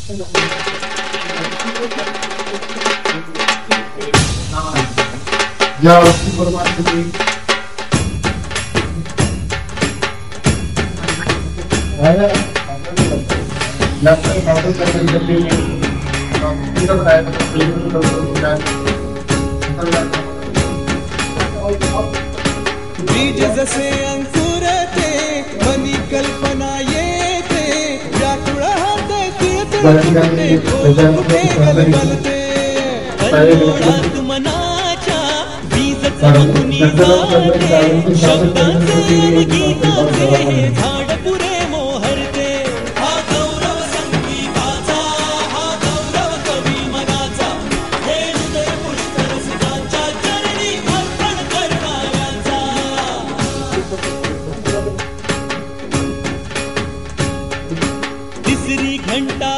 ज्या वस्तूप्रमाणे तुम्ही बीज जसे अंकुरते मनी कल्पना येते व्याकुळ हात तिळते फुटे गलबलते अंतराळात मनाच्या बीज चमकुनी वाढते शब्दांचे गीताचे हे झाड पुरे मोहरते हा गौरव संगीताचा हा गौरव कवी मनाचा हे हृदय पुष्कर सुखाच्या चरणी अर्पण करणाऱ्याचा तिसरी घंटा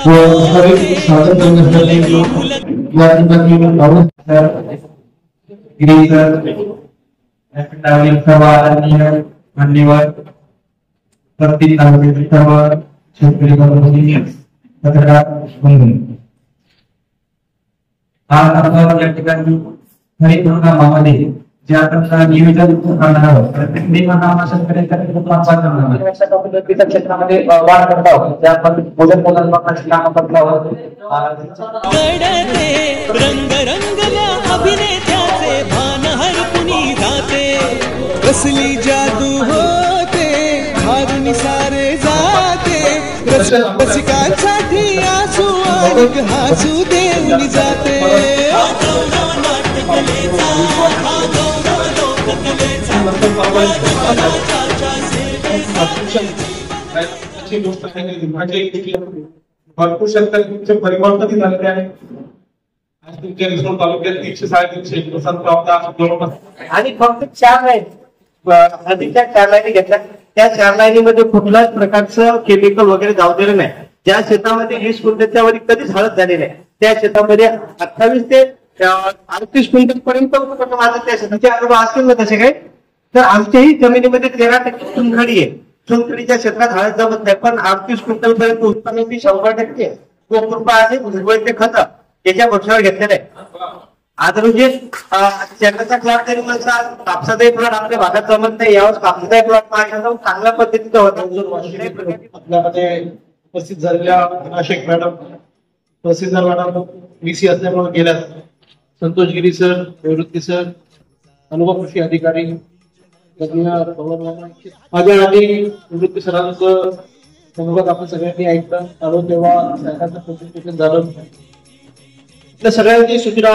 मान्यवर प्रत्येक नागरिकांवर शेतकरी बंधूंनी पत्रकार बंधू आज आपण या ठिकाणी हरित हंगामामध्ये जे आपण नियोजन करणार आहोत प्रत्येक हंगामात शेतकऱ्यांसाठी खूप महत्त्वाचा आहे क्षेत्रामध्ये वाढ करत आहोत त्या आपण भोजन मोजमापनाची कामं करत आहोत रंग रंगल्या अभिनेत्याचे भान हरपुनी जाते कसली जादू होते हारून सारे जाते रसिकांसाठी आसू आणि हसू देऊन जाते भरपूर शेतकऱ्यांचे परिवर्तन झालेले आहे. आज तुमच्या रिसोड तालुक्यात 300-350% आणि फक्त 4 लाईन आधीच्या 4 लाईनी घेतल्या त्या 4 लाईनीमध्ये कुठल्याच प्रकारचं केमिकल वगैरे जाऊदेलं नाही. ज्या शेतामध्ये 20 क्विंटलच्या वर कधीच हळद झाली नाही त्या शेतामध्ये 28 ते 38 क्विंटल पर्यंत माझं त्या शेताचे अनुभव असतील ना तसे काही. तर आमच्याही जमिनीमध्ये 13% चुनखडी आहे. चुनखडीच्या क्षेत्रात हळद जमत नाही पण 38 क्विंटल पर्यंत उत्पन्न 100% कोकुंबा आहे भुजबळचे खत याच्या पक्षावर घेतलेले आहे. आता म्हणजे शेताचा प्लॉट तरी म्हणता कापसाचाही प्लॉट आपल्या भागात जमत नाही यावर कापसाचा प्लॉट पाहिजे चांगल्या पद्धतीचा होता. आपल्यामध्ये उपस्थित झालेल्या नाशिक मॅडम तहसीलदार मॅडम VC असल्यामुळे गेल्या संतोष गिरी सर निवृत्ती सर अनुभव कृषी अधिकारी माझ्या आधी निवृत्ती सरांचं अनुभव आपण सगळ्यांनी ऐकलं आलो तेव्हा सरकारचं प्रेझेंटेशन झालं. आपल्या सगळ्यांची सूचना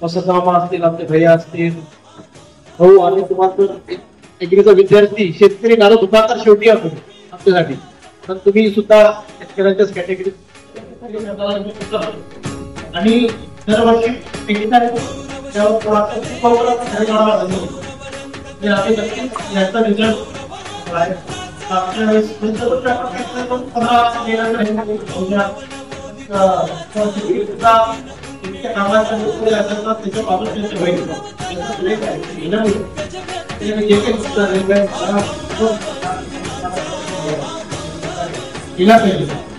वसंतरामा असतील आमचे भैया असतील हो आणि तुम्हाला एग्रीचा विद्यार्थी शेतकरी नारो दुकानदार शेवटी आपण आमच्यासाठी पण तुम्ही सुद्धा शेतकऱ्यांच्याच कॅटेगरी आणि दरवर्षी याचा रिझल्ट आपल्या वेळेस कामाचा